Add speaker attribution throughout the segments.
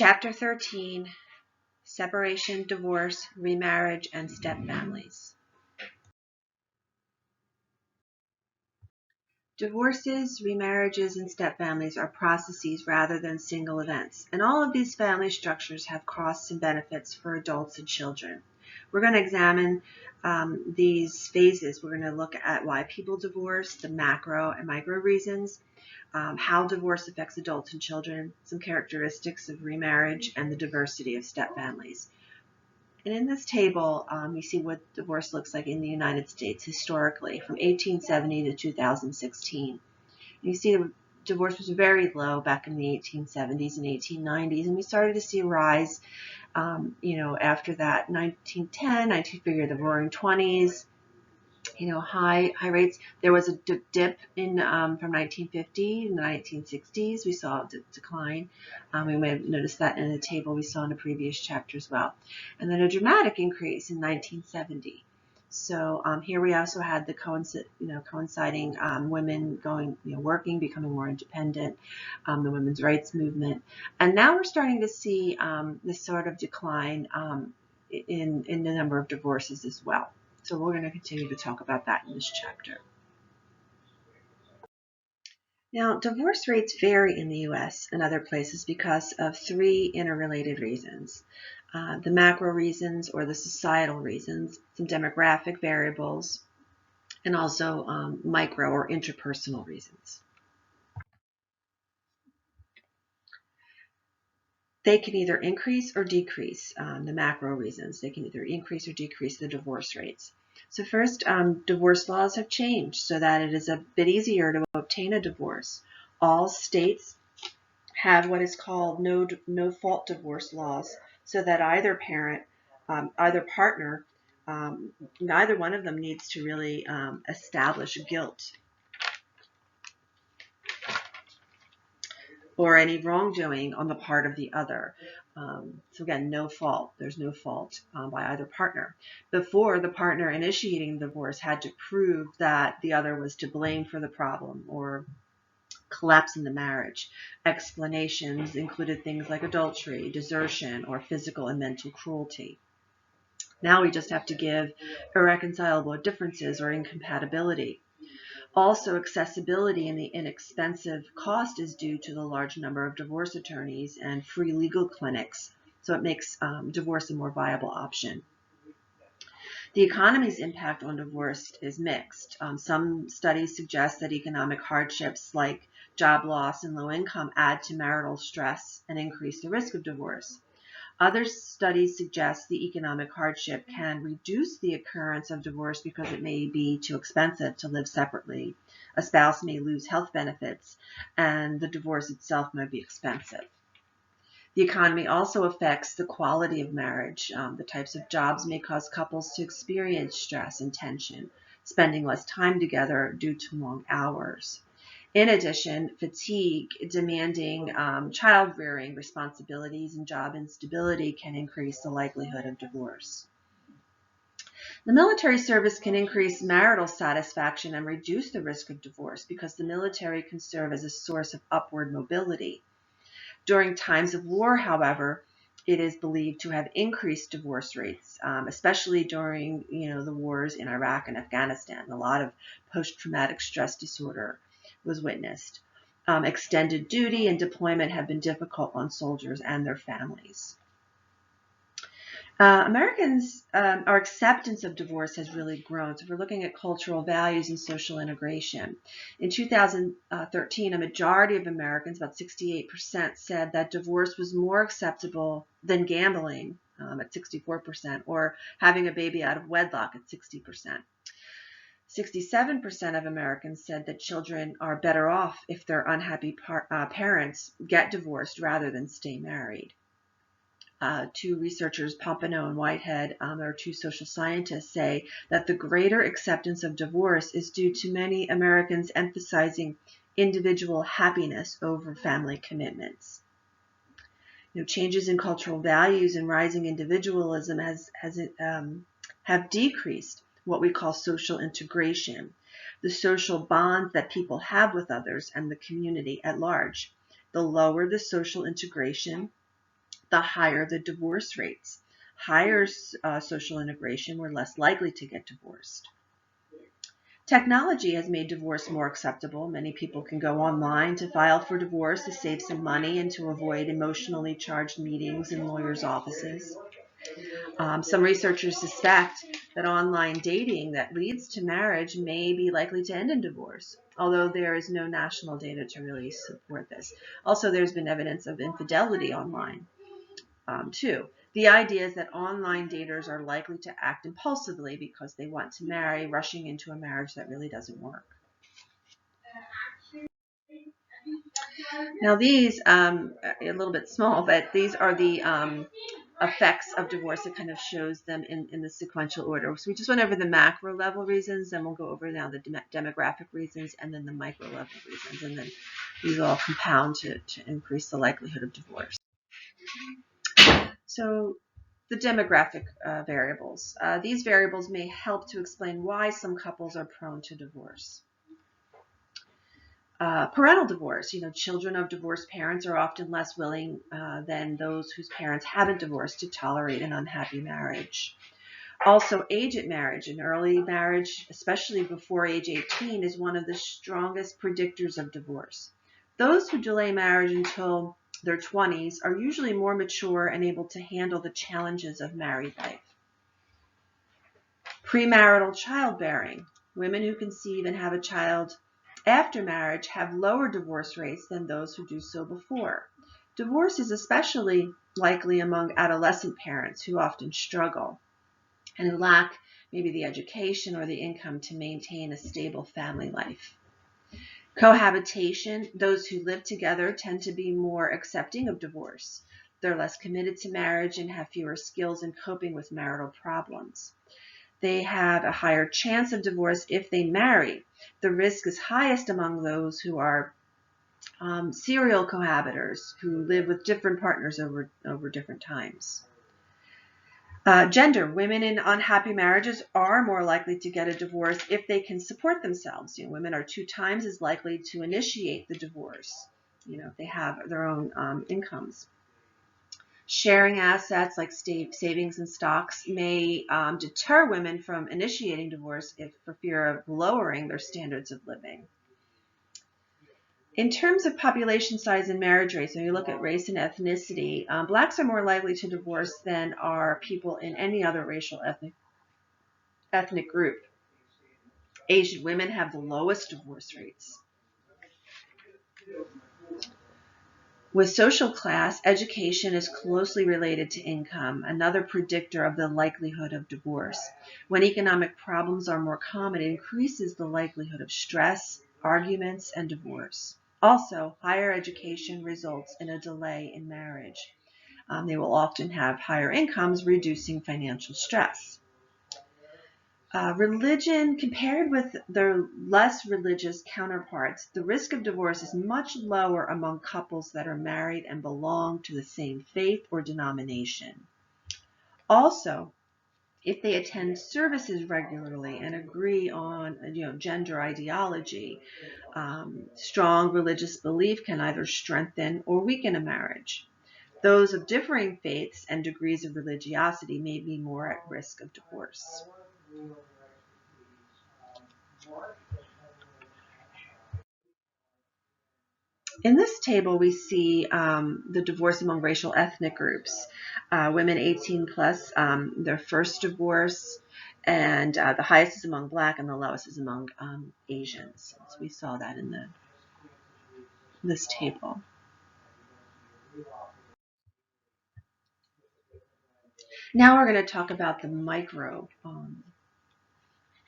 Speaker 1: Chapter 13, Separation, Divorce, Remarriage, and Stepfamilies. Divorces, remarriages, and stepfamilies are processes rather than single events, and all of these family structures have costs and benefits for adults and children. We're going to examine these phases. We're going to look at why people divorce, the macro and micro reasons, how divorce affects adults and children, some characteristics of remarriage, and the diversity of stepfamilies. And in this table, you see what divorce looks like in the United States historically from 1870 to 2016. You see the divorce was very low back in the 1870s and 1890s, and we started to see a rise, after that 1910, figure the Roaring 20s, high rates. There was a dip in from 1950 to the 1960s. We saw a decline. We may have noticed that in the table we saw in a previous chapter as well. And then a dramatic increase in 1970. So here we also had the coinciding women going, working, becoming more independent, the women's rights movement. And now we're starting to see this sort of decline in the number of divorces as well. So we're going to continue to talk about that in this chapter. Now, divorce rates vary in the U.S. and other places because of three interrelated reasons. The macro reasons or the societal reasons, some demographic variables, and also micro or interpersonal reasons. They can either increase or decrease the macro reasons. They can either increase or decrease the divorce rates. So first, divorce laws have changed so that it is a bit easier to obtain a divorce. All states have what is called no-fault divorce laws, so that either parent, either partner, neither one of them needs to really establish guilt or any wrongdoing on the part of the other. So again, no fault. There's no fault by either partner. Before, the partner initiating the divorce had to prove that the other was to blame for the problem or collapse in the marriage. Explanations included things like adultery, desertion, or physical and mental cruelty. Now we just have to give irreconcilable differences or incompatibility. Also, accessibility and the inexpensive cost is due to the large number of divorce attorneys and free legal clinics, so it makes divorce a more viable option. The economy's impact on divorce is mixed. Some studies suggest that economic hardships like job loss and low income add to marital stress and increase the risk of divorce. Other studies suggest the economic hardship can reduce the occurrence of divorce because it may be too expensive to live separately. A spouse may lose health benefits, and the divorce itself may be expensive. The economy also affects the quality of marriage. The types of jobs may cause couples to experience stress and tension, spending less time together due to long hours. In addition, fatigue, demanding child-rearing responsibilities, and job instability can increase the likelihood of divorce. The military service can increase marital satisfaction and reduce the risk of divorce because the military can serve as a source of upward mobility. During times of war, however, it is believed to have increased divorce rates, especially during the wars in Iraq and Afghanistan. A lot of post-traumatic stress disorder was witnessed. Extended duty and deployment have been difficult on soldiers and their families. Americans, our acceptance of divorce has really grown. So we're looking at cultural values and social integration. In 2013, a majority of Americans, about 68%, said that divorce was more acceptable than gambling at 64%, or having a baby out of wedlock at 60%. 67% of Americans said that children are better off if their unhappy parents get divorced rather than stay married. Two researchers, Pompano and Whitehead, or two social scientists, say that the greater acceptance of divorce is due to many Americans emphasizing individual happiness over family commitments. Changes in cultural values and rising individualism have decreased what we call social integration, the social bonds that people have with others and the community at large. The lower the social integration, the higher the divorce rates. Higher social integration were less likely to get divorced. Technology has made divorce more acceptable. Many people can go online to file for divorce to save some money and to avoid emotionally charged meetings in lawyers' offices. Some researchers suspect that online dating that leads to marriage may be likely to end in divorce, although there is no national data to really support this. Also, there's been evidence of infidelity online, too. The idea is that online daters are likely to act impulsively because they want to marry, rushing into a marriage that really doesn't work. Now these, a little bit small, but these are the effects of divorce. It kind of shows them in the sequential order. So we just went over the macro level reasons, then we'll go over now the demographic reasons, and then the micro level reasons, and then these all compound to increase the likelihood of divorce. So the demographic variables. These variables may help to explain why some couples are prone to divorce. Parental divorce. Children of divorced parents are often less willing than those whose parents haven't divorced to tolerate an unhappy marriage. Also, age at marriage. An early marriage, especially before age 18, is one of the strongest predictors of divorce. Those who delay marriage until their 20s are usually more mature and able to handle the challenges of married life. Premarital childbearing. Women who conceive and have a child after marriage have lower divorce rates than those who do so before. Divorce is especially likely among adolescent parents who often struggle and who lack maybe the education or the income to maintain a stable family life. Cohabitation. Those who live together tend to be more accepting of divorce. They're less committed to marriage and have fewer skills in coping with marital problems. They have a higher chance of divorce if they marry. The risk is highest among those who are serial cohabitors, who live with different partners over different times. Gender. Women in unhappy marriages are more likely to get a divorce if they can support themselves. Women are 2 times as likely to initiate the divorce, if they have their own incomes. Sharing assets like savings and stocks may deter women from initiating divorce for fear of lowering their standards of living. In terms of population size and marriage rates, when you look at race and ethnicity, blacks are more likely to divorce than are people in any other racial ethnic group. Asian women have the lowest divorce rates. With social class, education is closely related to income, another predictor of the likelihood of divorce. When economic problems are more common, it increases the likelihood of stress, arguments, and divorce. Also, higher education results in a delay in marriage. They will often have higher incomes, reducing financial stress. Religion, compared with their less religious counterparts, the risk of divorce is much lower among couples that are married and belong to the same faith or denomination. Also, if they attend services regularly and agree on gender ideology, strong religious belief can either strengthen or weaken a marriage. Those of differing faiths and degrees of religiosity may be more at risk of divorce. In this table, we see the divorce among racial ethnic groups. Women 18 plus, their first divorce, and the highest is among Black and the lowest is among Asians. So we saw that in this table. Now we're going to talk about the micro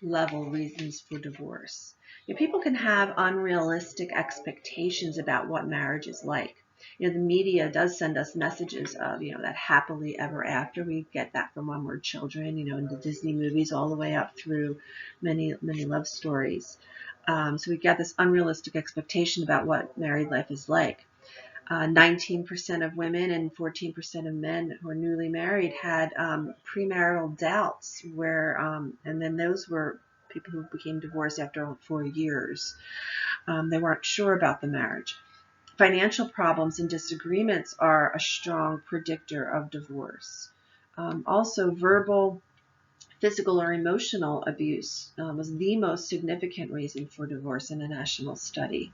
Speaker 1: level reasons for divorce. People can have unrealistic expectations about what marriage is like. The media does send us messages of, that happily ever after. We get that from when we're children, in the Disney movies all the way up through many, many love stories. So we get this unrealistic expectation about what married life is like. 19% of women and 14% of men who are newly married had premarital doubts, and then those were people who became divorced after 4 years. They weren't sure about the marriage. Financial problems and disagreements are a strong predictor of divorce. Also, verbal, physical, or emotional abuse was the most significant reason for divorce in a national study.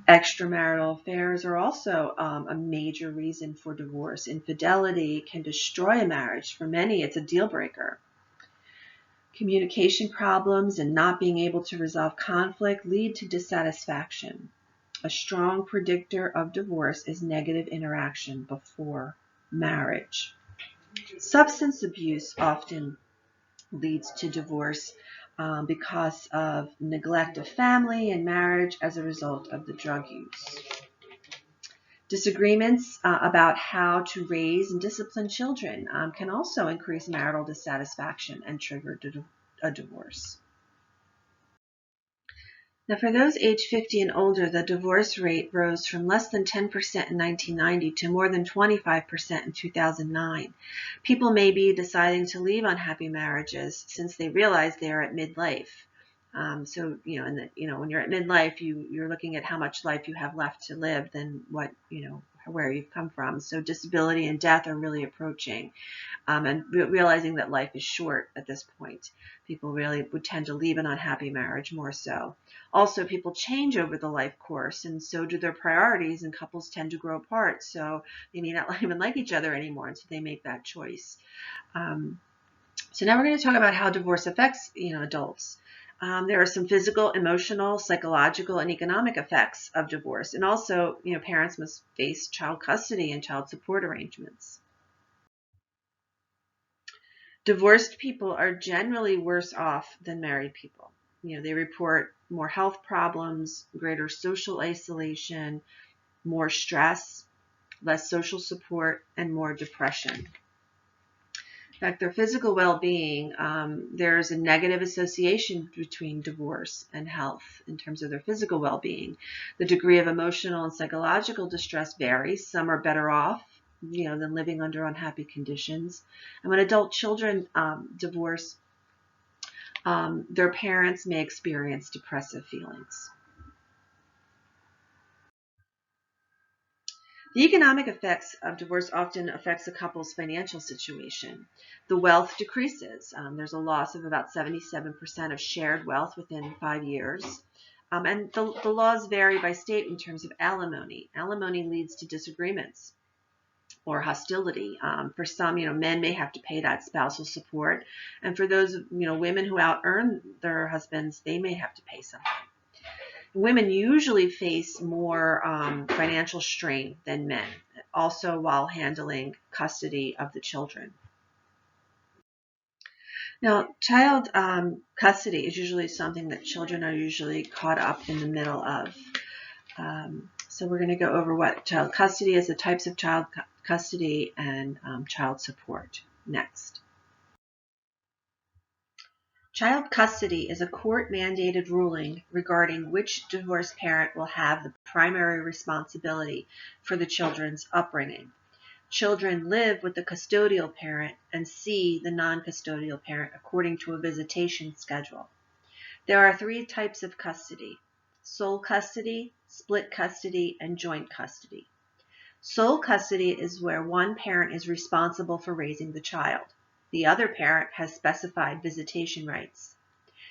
Speaker 1: Extramarital affairs are also a major reason for divorce. Infidelity can destroy a marriage. For many, it's a deal breaker. Communication problems and not being able to resolve conflict lead to dissatisfaction. A strong predictor of divorce is negative interaction before marriage. Substance abuse often leads to divorce because of neglect of family and marriage as a result of the drug use. Disagreements about how to raise and discipline children can also increase marital dissatisfaction and trigger a divorce. Now, for those age 50 and older, the divorce rate rose from less than 10% in 1990 to more than 25% in 2009. People may be deciding to leave unhappy marriages since they realize they are at midlife. When you're at midlife, you're looking at how much life you have left to live than where you've come from. So disability and death are really approaching. And realizing that life is short at this point. People really would tend to leave an unhappy marriage more so. Also, people change over the life course, and so do their priorities, and couples tend to grow apart. So they may not even like each other anymore, and so they make that choice. So now we're going to talk about how divorce affects adults. There are some physical, emotional, psychological, and economic effects of divorce. And also, parents must face child custody and child support arrangements. Divorced people are generally worse off than married people. They report more health problems, greater social isolation, more stress, less social support, and more depression. In fact, their physical well-being, there's a negative association between divorce and health in terms of their physical well-being. The degree of emotional and psychological distress varies. Some are better off, than living under unhappy conditions. And when adult children divorce, their parents may experience depressive feelings. The economic effects of divorce often affects a couple's financial situation. The wealth decreases. There's a loss of about 77% of shared wealth within 5 years. And the laws vary by state in terms of alimony. Alimony leads to disagreements or hostility. For some, men may have to pay that spousal support. And for those, women who out-earn their husbands, they may have to pay something. Women usually face more financial strain than men, also while handling custody of the children. Now, child custody is usually something that children are usually caught up in the middle of. So we're going to go over what child custody is, the types of child custody, and child support next. Child custody is a court-mandated ruling regarding which divorced parent will have the primary responsibility for the children's upbringing. Children live with the custodial parent and see the non-custodial parent according to a visitation schedule. There are 3 types of custody: sole custody, split custody, and joint custody. Sole custody is where one parent is responsible for raising the child. The other parent has specified visitation rights.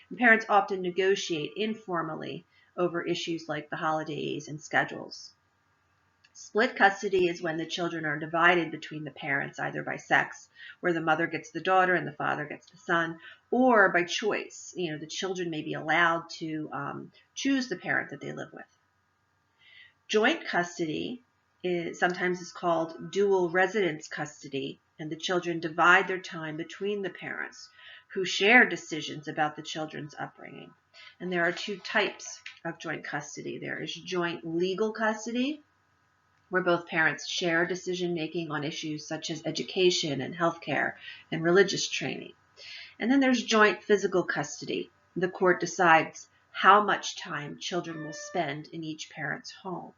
Speaker 1: And parents often negotiate informally over issues like the holidays and schedules. Split custody is when the children are divided between the parents, either by sex, where the mother gets the daughter and the father gets the son, or by choice. The children may be allowed to choose the parent that they live with. Joint custody sometimes is called dual residence custody, and the children divide their time between the parents, who share decisions about the children's upbringing. And there are 2 types of joint custody. There is joint legal custody, where both parents share decision-making on issues such as education and healthcare and religious training. And then there's joint physical custody. The court decides how much time children will spend in each parent's home.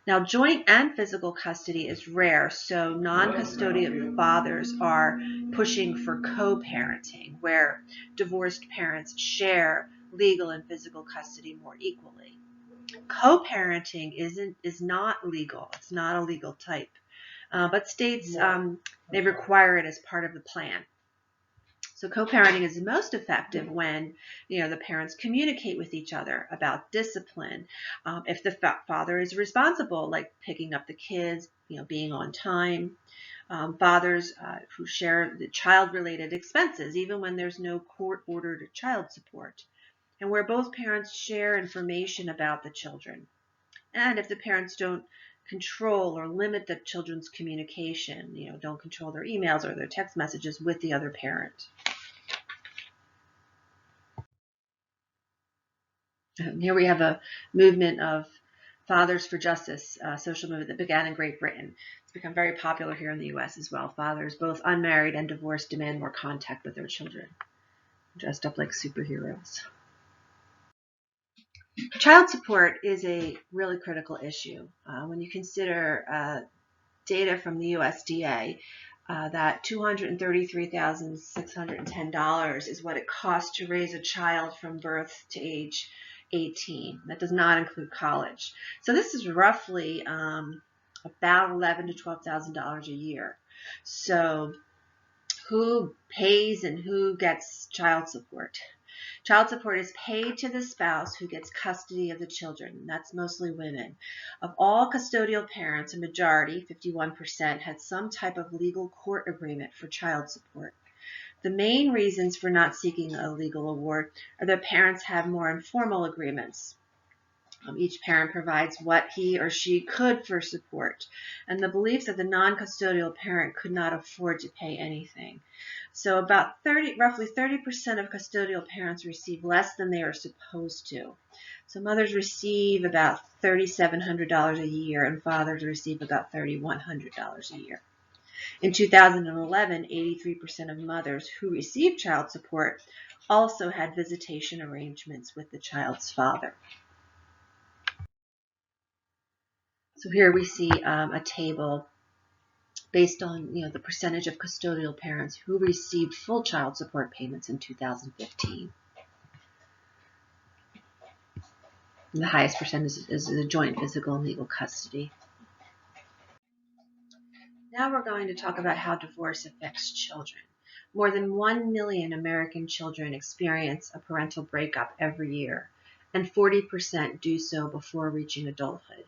Speaker 1: Now, joint and physical custody is rare, so non-custodial fathers are pushing for co-parenting, where divorced parents share legal and physical custody more equally. Co-parenting is not legal. It's not a legal type, but states they require it as part of the plan. So co-parenting is most effective when the parents communicate with each other about discipline. If the father is responsible, like picking up the kids, being on time. Fathers who share the child-related expenses, even when there's no court-ordered child support, and where both parents share information about the children. And if the parents don't control or limit the children's communication, don't control their emails or their text messages with the other parent. Here we have a movement of Fathers for Justice, social movement that began in Great Britain. It's become very popular here in the U.S. as well. Fathers, both unmarried and divorced, demand more contact with their children, dressed up like superheroes. Child support is a really critical issue. When you consider data from the USDA, that $233,610 is what it costs to raise a child from birth to age 18. That does not include college. So this is roughly about $11,000 to $12,000 a year. So who pays and who gets child support? Child support is paid to the spouse who gets custody of the children. That's mostly women. Of all custodial parents, a majority, 51%, had some type of legal court agreement for child support. The main reasons for not seeking a legal award are that parents have more informal agreements. Each parent provides what he or she could for support, and the belief that the non-custodial parent could not afford to pay anything. So about roughly 30% of custodial parents receive less than they are supposed to. So mothers receive about $3,700 a year, and fathers receive about $3,100 a year. In 2011, 83% of mothers who received child support also had visitation arrangements with the child's father. So here we see a table based on the percentage of custodial parents who received full child support payments in 2015. And the highest percentage is the joint physical and legal custody. Now we're going to talk about how divorce affects children. More than 1 million American children experience a parental breakup every year, and 40% do so before reaching adulthood.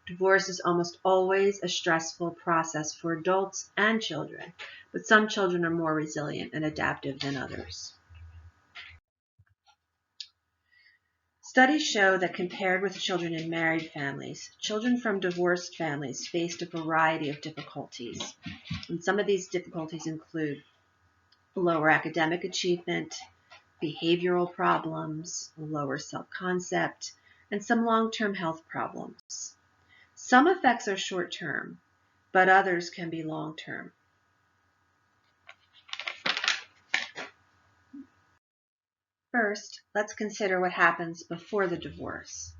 Speaker 1: Divorce is almost always a stressful process for adults and children, but some children are more resilient and adaptive than others. Studies show that compared with children in married families, children from divorced families faced a variety of difficulties. And some of these difficulties include lower academic achievement, behavioral problems, lower self-concept, and some long-term health problems. Some effects are short-term, but others can be long-term. First, let's consider what happens before the divorce.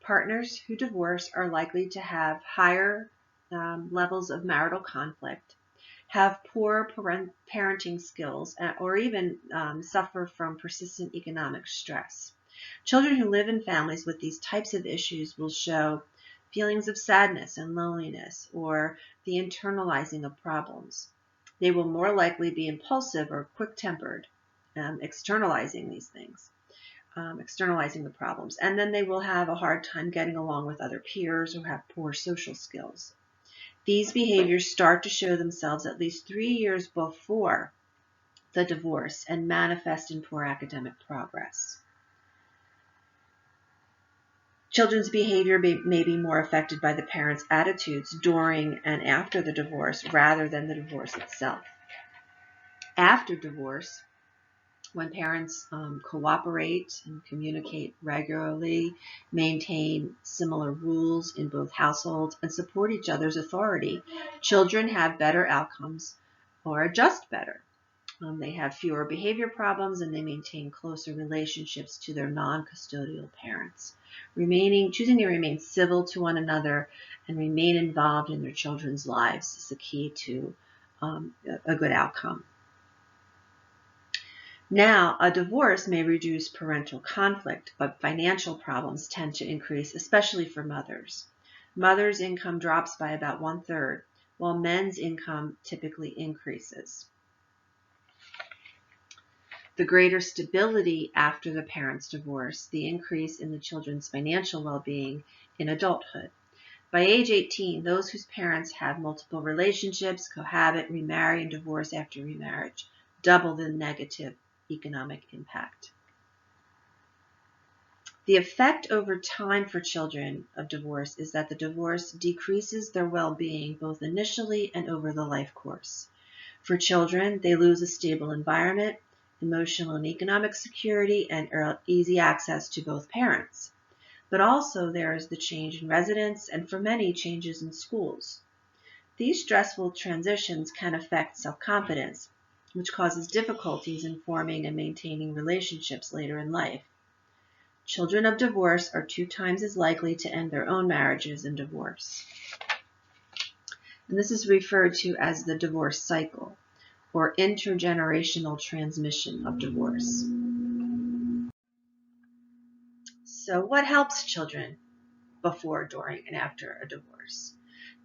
Speaker 1: Partners who divorce are likely to have higher levels of marital conflict, have poor parenting skills, or even suffer from persistent economic stress. Children who live in families with these types of issues will show feelings of sadness and loneliness, or the internalizing of problems. They will more likely be impulsive or quick-tempered, externalizing these things, externalizing the problems. And then they will have a hard time getting along with other peers or have poor social skills. These behaviors start to show themselves at least 3 years before the divorce and manifest in poor academic progress. Children's behavior may be more affected by the parents' attitudes during and after the divorce rather than the divorce itself. After divorce, when parents cooperate and communicate regularly, maintain similar rules in both households, and support each other's authority, children have better outcomes or adjust better. They have fewer behavior problems, and they maintain closer relationships to their non-custodial parents. Choosing to remain civil to one another and remain involved in their children's lives is the key to a good outcome. Now, a divorce may reduce parental conflict, but financial problems tend to increase, especially for mothers. Mothers' income drops by about 1/3, while men's income typically increases. The greater stability after the parents' divorce, the increase in the children's financial well-being in adulthood. By age 18, those whose parents have multiple relationships, cohabit, remarry, and divorce after remarriage, double the negative economic impact. The effect over time for children of divorce is that the divorce decreases their well-being both initially and over the life course. For children, they lose a stable environment, emotional and economic security, and easy access to both parents. But also there is the change in residence and for many changes in schools. These stressful transitions can affect self-confidence, which causes difficulties in forming and maintaining relationships later in life. Children of divorce are 2 times as likely to end their own marriages in divorce. And this is referred to as the divorce cycle, or intergenerational transmission of divorce. So what helps children before, during, and after a divorce?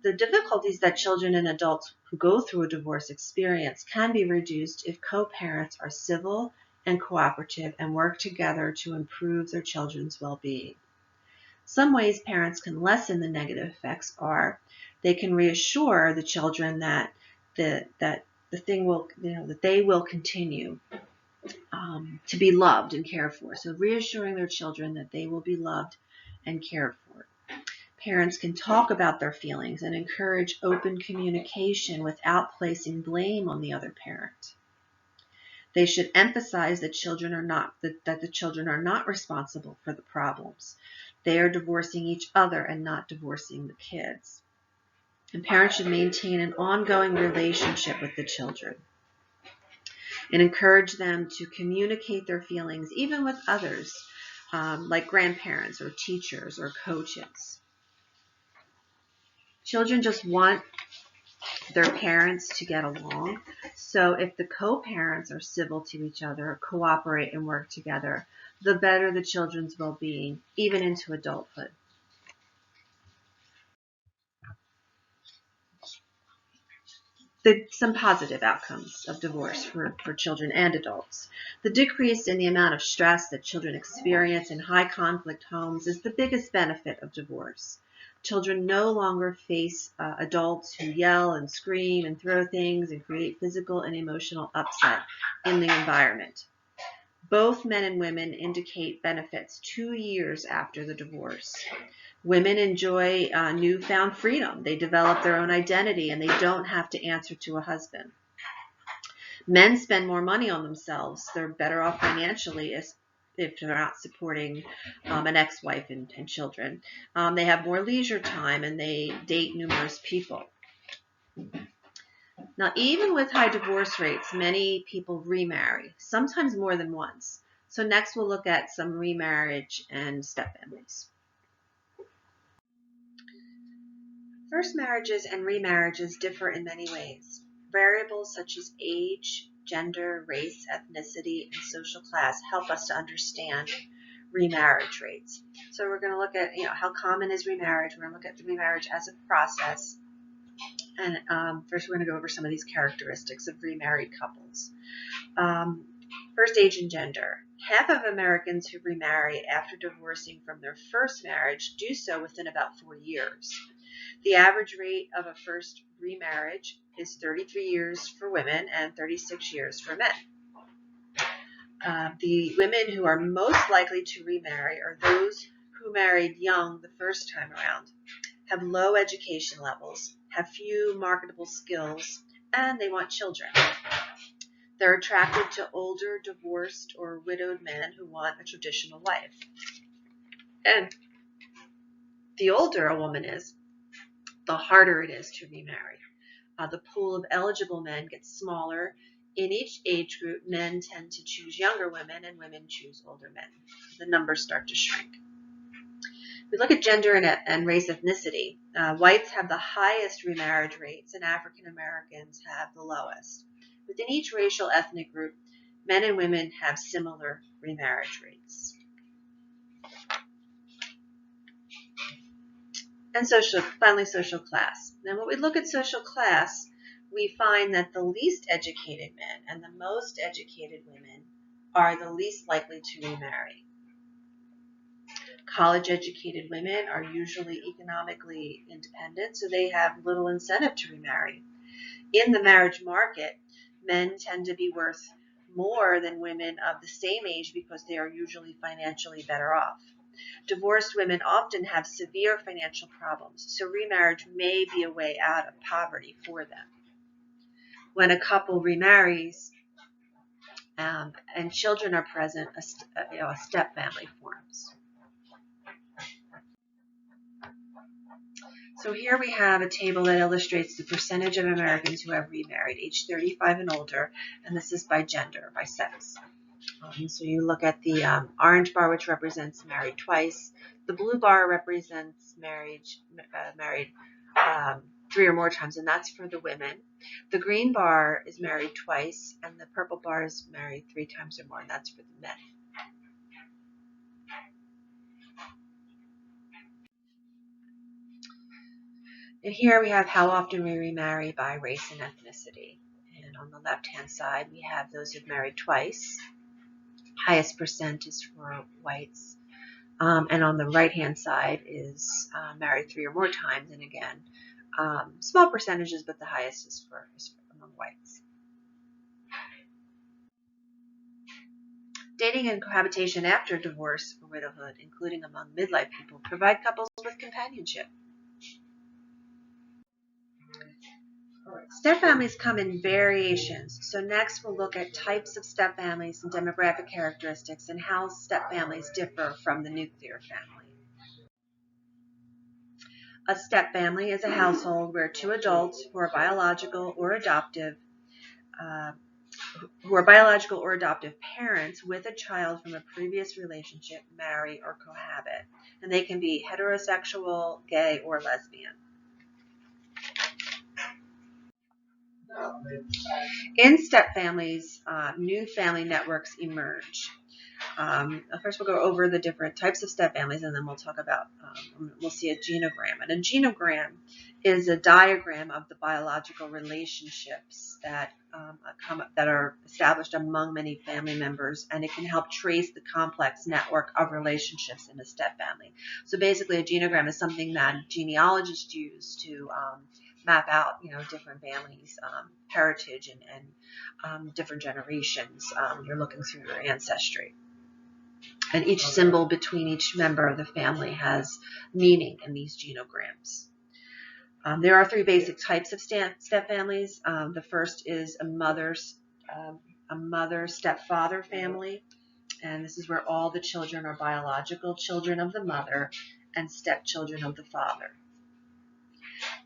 Speaker 1: The difficulties that children and adults who go through a divorce experience can be reduced if co-parents are civil and cooperative and work together to improve their children's well-being. Some ways parents can lessen the negative effects are they can reassure the children that that they will continue to be loved and cared for. So reassuring their children that they will be loved and cared for. Parents can talk about their feelings and encourage open communication without placing blame on the other parent. They should emphasize that the children are not responsible for the problems. They are divorcing each other and not divorcing the kids. And parents should maintain an ongoing relationship with the children and encourage them to communicate their feelings even with others, like grandparents or teachers or coaches. Children just want their parents to get along. So if the co-parents are civil to each other, cooperate and work together, the better the children's well-being, even into adulthood. Some positive outcomes of divorce for children and adults. The decrease in the amount of stress that children experience in high conflict homes is the biggest benefit of divorce. Children no longer face adults who yell and scream and throw things and create physical and emotional upset in the environment. Both men and women indicate benefits 2 years after the divorce. Women enjoy newfound freedom. They develop their own identity and they don't have to answer to a husband. Men spend more money on themselves. They're better off financially if they're not supporting an ex-wife and children. They have more leisure time and they date numerous people. Now, even with high divorce rates, many people remarry, sometimes more than once. So next we'll look at some remarriage and stepfamilies. First marriages and remarriages differ in many ways. Variables such as age, gender, race, ethnicity, and social class help us to understand remarriage rates. So we're going to look at how common is remarriage. We're going to look at remarriage as a process. And first we're going to go over some of these characteristics of remarried couples. First, age and gender. Half of Americans who remarry after divorcing from their first marriage do so within about 4 years. The average rate of a first remarriage is 33 years for women and 36 years for men. The women who are most likely to remarry are those who married young the first time around, have low education levels, have few marketable skills, and they want children. They're attracted to older, divorced, or widowed men who want a traditional life. And the older a woman is, the harder it is to remarry. The pool of eligible men gets smaller. In each age group, men tend to choose younger women and women choose older men. The numbers start to shrink. We look at gender and race ethnicity. Whites have the highest remarriage rates and African Americans have the lowest. Within each racial ethnic group, Men and women have similar remarriage rates. And finally, social class. Now, when we look at social class, we find that the least educated men and the most educated women are the least likely to remarry. College-educated women are usually economically independent, so they have little incentive to remarry. In the marriage market, men tend to be worth more than women of the same age because they are usually financially better off. Divorced women often have severe financial problems, so remarriage may be a way out of poverty for them. When a couple remarries and children are present, a step family forms. So here we have a table that illustrates the percentage of Americans who have remarried, age 35 and older, and this is by gender, by sex. So you look at the orange bar, which represents married twice. The blue bar represents married 3 or more times, and that's for the women. The green bar is married twice, and the purple bar is married 3 times or more, and that's for the men. And here we have how often we remarry by race and ethnicity. And on the left-hand side, we have those who've married twice. Highest percent is for whites. And on the right-hand side is married 3 or more times. And again, small percentages, but the highest is for among whites. Dating and cohabitation after divorce or widowhood, including among midlife people, provide couples with companionship. Step families come in variations. So next we'll look at types of step families and demographic characteristics and how step families differ from the nuclear family. A step family is a household where 2 adults who are biological or adoptive parents with a child from a previous relationship marry or cohabit. And they can be heterosexual, gay, or lesbian. In step families, new family networks emerge. First we'll go over the different types of step families, and then we'll talk about, we'll see a genogram. And a genogram is a diagram of the biological relationships that are established among many family members, and it can help trace the complex network of relationships in a step family. So basically a genogram is something that genealogists use to map out, different families' heritage and different generations. You're looking through your ancestry. And each symbol between each member of the family has meaning in these genograms. There are 3 basic types of step families. The first is a mother-stepfather family, and this is where all the children are biological children of the mother and stepchildren of the father.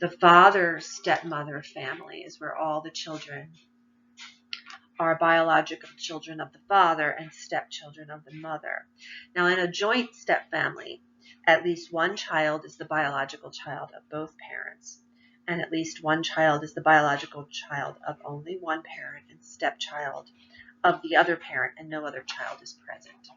Speaker 1: The father-stepmother family is where all the children are biological children of the father and stepchildren of the mother. Now, in a joint step family, at least one child is the biological child of both parents, and at least one child is the biological child of only one parent and stepchild of the other parent, and no other child is present.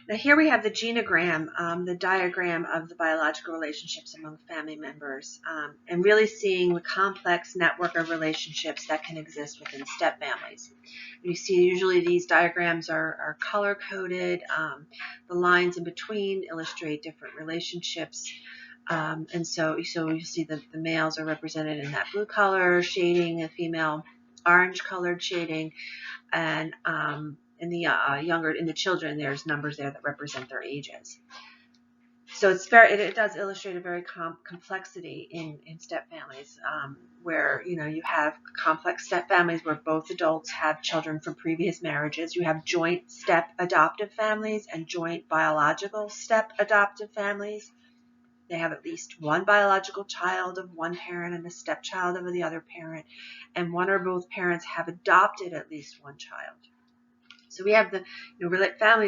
Speaker 1: Now here we have the genogram, the diagram of the biological relationships among family members, and really seeing the complex network of relationships that can exist within step families. You see usually these diagrams are color-coded. The lines in between illustrate different relationships. And so you see the males are represented in that blue color shading, a female orange colored shading, and in the children, there's numbers there that represent their ages. So it does illustrate a very complexity in step families, where you have complex step families where both adults have children from previous marriages. You have joint step adoptive families and joint biological step adoptive families. They have at least one biological child of one parent and a stepchild of the other parent, and one or both parents have adopted at least one child. So we have the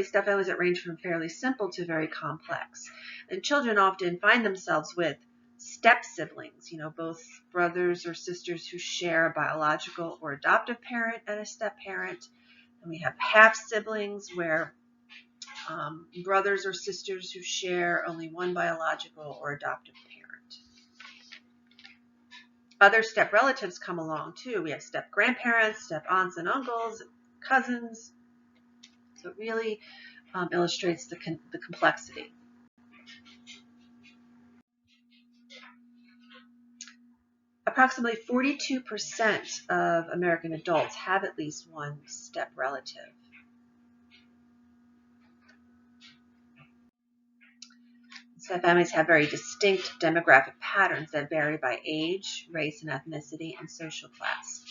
Speaker 1: step families that range from fairly simple to very complex. And children often find themselves with Step siblings, both brothers or sisters who share a biological or adoptive parent and a step parent. And we have half siblings, where brothers or sisters who share only one biological or adoptive parent. Other step relatives come along too. We have step grandparents, step aunts and uncles, cousins. So it really illustrates the complexity. Approximately 42% of American adults have at least one step relative. Step families have very distinct demographic patterns that vary by age, race and ethnicity, and social class.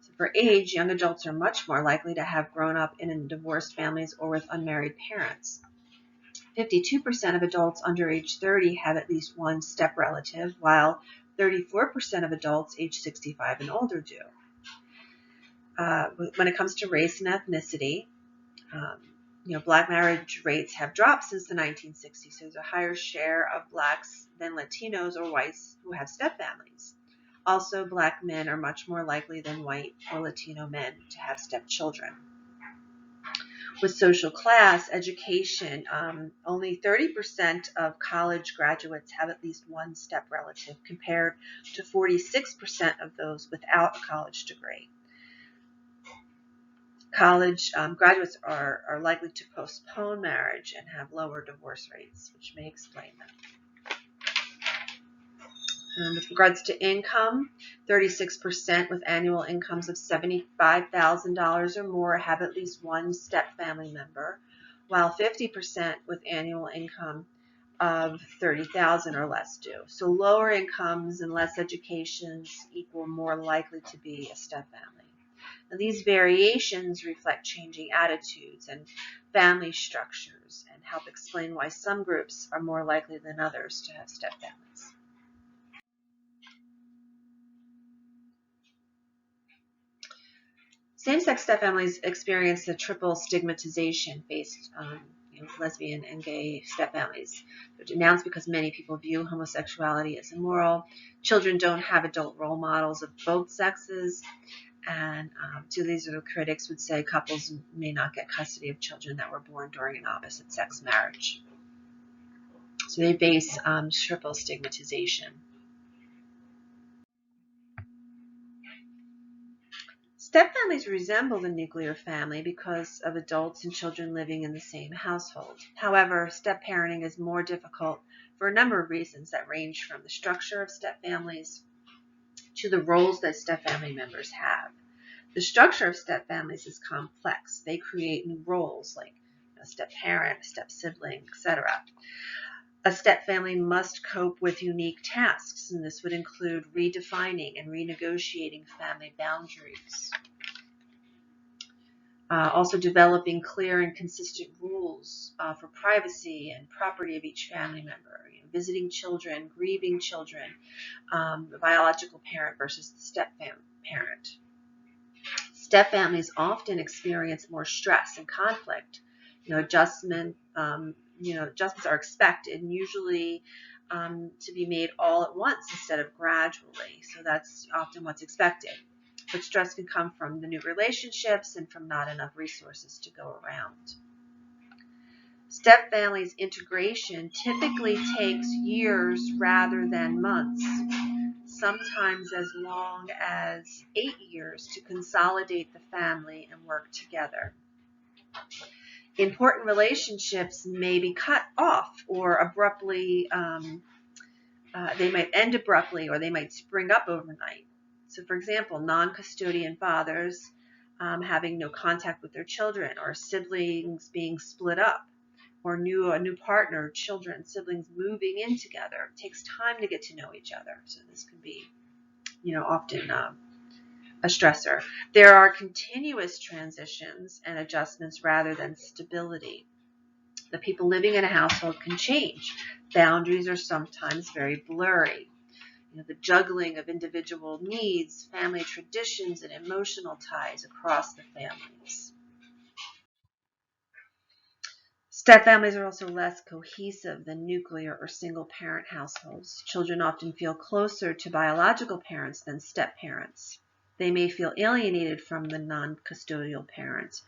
Speaker 1: So for age, young adults are much more likely to have grown up in divorced families or with unmarried parents. 52% of adults under age 30 have at least one step relative, while 34% of adults age 65 and older do. When it comes to race and ethnicity, Black marriage rates have dropped since the 1960s. So there's a higher share of Blacks than Latinos or whites who have step families. Also, Black men are much more likely than white or Latino men to have step children. With social class, education, only 30% of college graduates have at least one step relative, compared to 46% of those without a college degree. College graduates are likely to postpone marriage and have lower divorce rates, which may explain that. With regards to income, 36% with annual incomes of $75,000 or more have at least one step family member, while 50% with annual income of $30,000 or less do. So lower incomes and less educations equal more likely to be a step family. Now, these variations reflect changing attitudes and family structures and help explain why some groups are more likely than others to have step families. Same-sex step families experience the triple stigmatization faced lesbian and gay step families. They're denounced because many people view homosexuality as immoral. Children don't have adult role models of both sexes. And these critics would say couples may not get custody of children that were born during an opposite-sex marriage. So they face triple stigmatization. Step families resemble the nuclear family because of adults and children living in the same household. However, step parenting is more difficult for a number of reasons that range from the structure of step families to the roles that step family members have. The structure of step families is complex. They create new roles like a step parent, a step sibling, etc. A step family must cope with unique tasks, and this would include redefining and renegotiating family boundaries. Also developing clear and consistent rules for privacy and property of each family member, visiting children, grieving children, the biological parent versus the step parent. Step families often experience more stress and conflict. Adjustments are expected and usually to be made all at once instead of gradually. So that's often what's expected. But stress can come from the new relationships and from not enough resources to go around. Step families integration typically takes years rather than months, sometimes as long as 8 years to consolidate the family and work together. Important relationships may be cut off or abruptly, they might end abruptly or they might spring up overnight. So for example, non-custodian fathers having no contact with their children, or siblings being split up, or a new partner, children, siblings moving in together. It takes time to get to know each other. So this can be, often a stressor. There are continuous transitions and adjustments rather than stability. The people living in a household can change. Boundaries are sometimes very blurry. The juggling of individual needs, family traditions, and emotional ties across the families. Step-families are also less cohesive than nuclear or single-parent households. Children often feel closer to biological parents than step-parents. They may feel alienated from the non-custodial parent,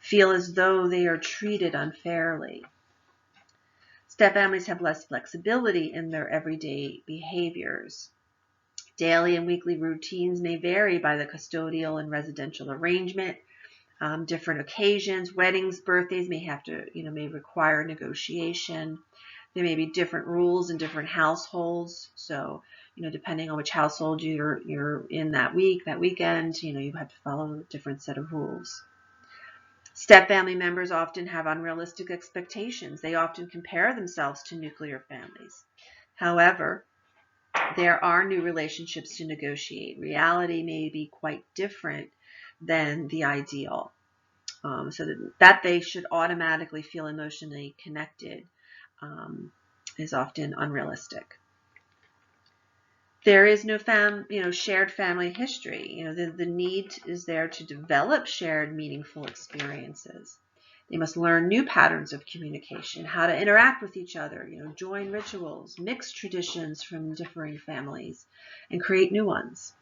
Speaker 1: feel as though they are treated unfairly. Step-families have less flexibility in their everyday behaviors. Daily and weekly routines may vary by the custodial and residential arrangement. Different occasions, weddings, birthdays may require negotiation. There may be different rules in different households. So, depending on which household you're in that week, that weekend, you have to follow a different set of rules. Step-family members often have unrealistic expectations. They often compare themselves to nuclear families. That there are new relationships to negotiate. Reality may be quite different than the ideal. So that they should automatically feel emotionally connected is often unrealistic. There is no shared family history. The need is there to develop shared meaningful experiences. They must learn new patterns of communication, how to interact with each other, join rituals, mix traditions from differing families, and create new ones.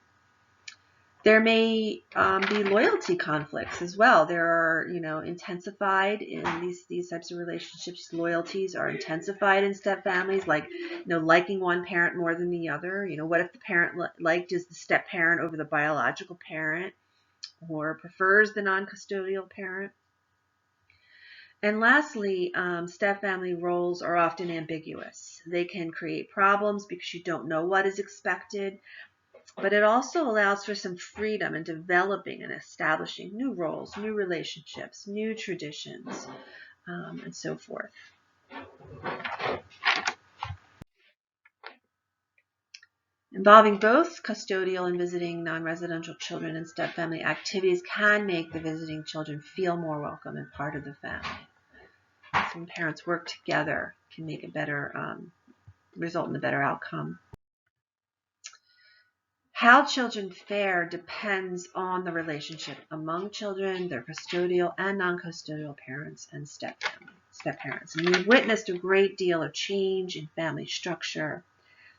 Speaker 1: There may be loyalty conflicts as well. There are, intensified in these types of relationships. Loyalties are intensified in step families, like, liking one parent more than the other. What if the parent liked is the step parent over the biological parent, or prefers the non-custodial parent? And lastly, step-family roles are often ambiguous. They can create problems because you don't know what is expected, but it also allows for some freedom in developing and establishing new roles, new relationships, new traditions, and so forth. Involving both custodial and visiting non-residential children in step-family activities can make the visiting children feel more welcome and part of the family. So when parents work together, can make a better result in a better outcome. How children fare depends on the relationship among children, their custodial and non-custodial parents, and step parents. And we've witnessed a great deal of change in family structure,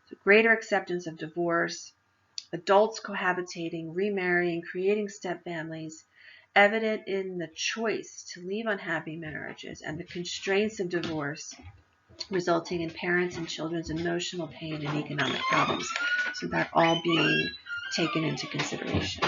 Speaker 1: so greater acceptance of divorce, adults cohabitating, remarrying, creating step families, evident in the choice to leave unhappy marriages and the constraints of divorce, resulting in parents and children's emotional pain and economic problems. So that all being taken into consideration.